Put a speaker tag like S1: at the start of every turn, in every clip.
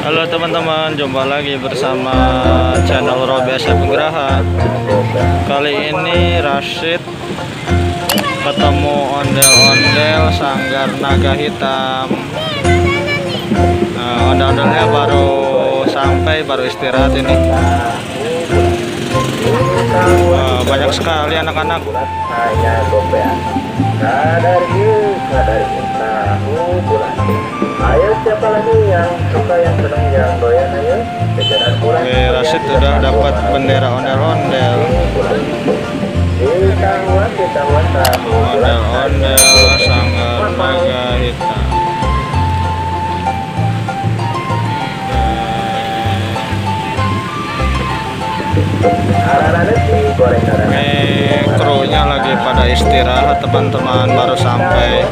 S1: Halo teman-teman, jumpa lagi bersama channel Robi Asep Nugraha. Kali ini Rashid ketemu ondel-ondel Sanggar Naga Hitam. Nah, ondel-ondelnya baru sampai, baru istirahat ini. Banyak sekali anak-anak.
S2: Ayo siapa lagi yang suka, yang senang, yang doyan, ayo kejaran kurang.
S1: Oke, Rashid udah dapat bendera ondel-ondel. Ondel-ondel Sanggar Naga Hitam. Krunya lagi pada istirahat teman-teman, baru sampai.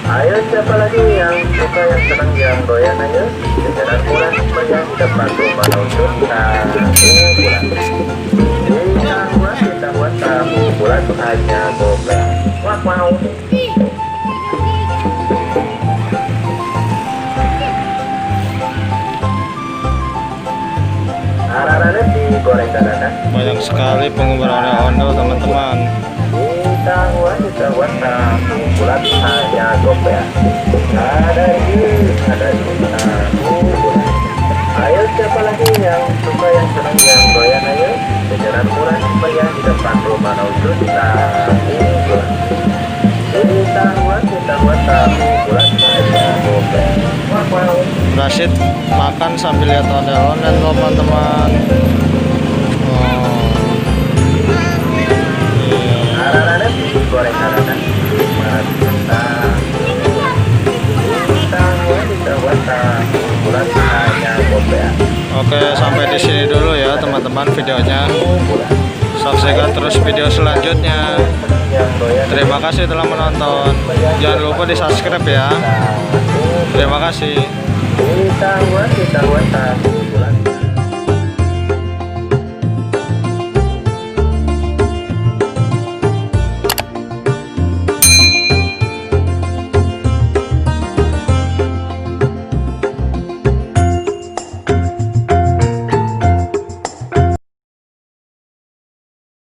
S2: Ayo siapa lagi yang suka, yang senang, yang doyan, ayo jajanan murah meriah depan rumah untuk tamu bulan. Kita buat tamu bulan hanya gopek. Wah mau.
S1: Banyak sekali penggemar ondel-ondel teman-teman.
S2: Kita buat tamu bulan hanya gopek. Ada tamu bulan. Ayo siapa lagi yang suka, yang senang, yang doyan, ayo jajanan murah meriah di depan rumah untuk tamu bulan. Kita buat tamu bulan hanya gopek. Wah mau.
S1: Rashid makan sambil lihat ondel-ondel teman-teman. Oh. Iya.
S2: Anak-anak goreng anak-anak. Mana kita? Kita bulan hanya kopea.
S1: Oke, sampai di sini dulu ya teman-teman videonya. Saksikan terus video selanjutnya. Terima kasih telah menonton. Jangan lupa di subscribe ya. Terima kasih.
S2: Kita buat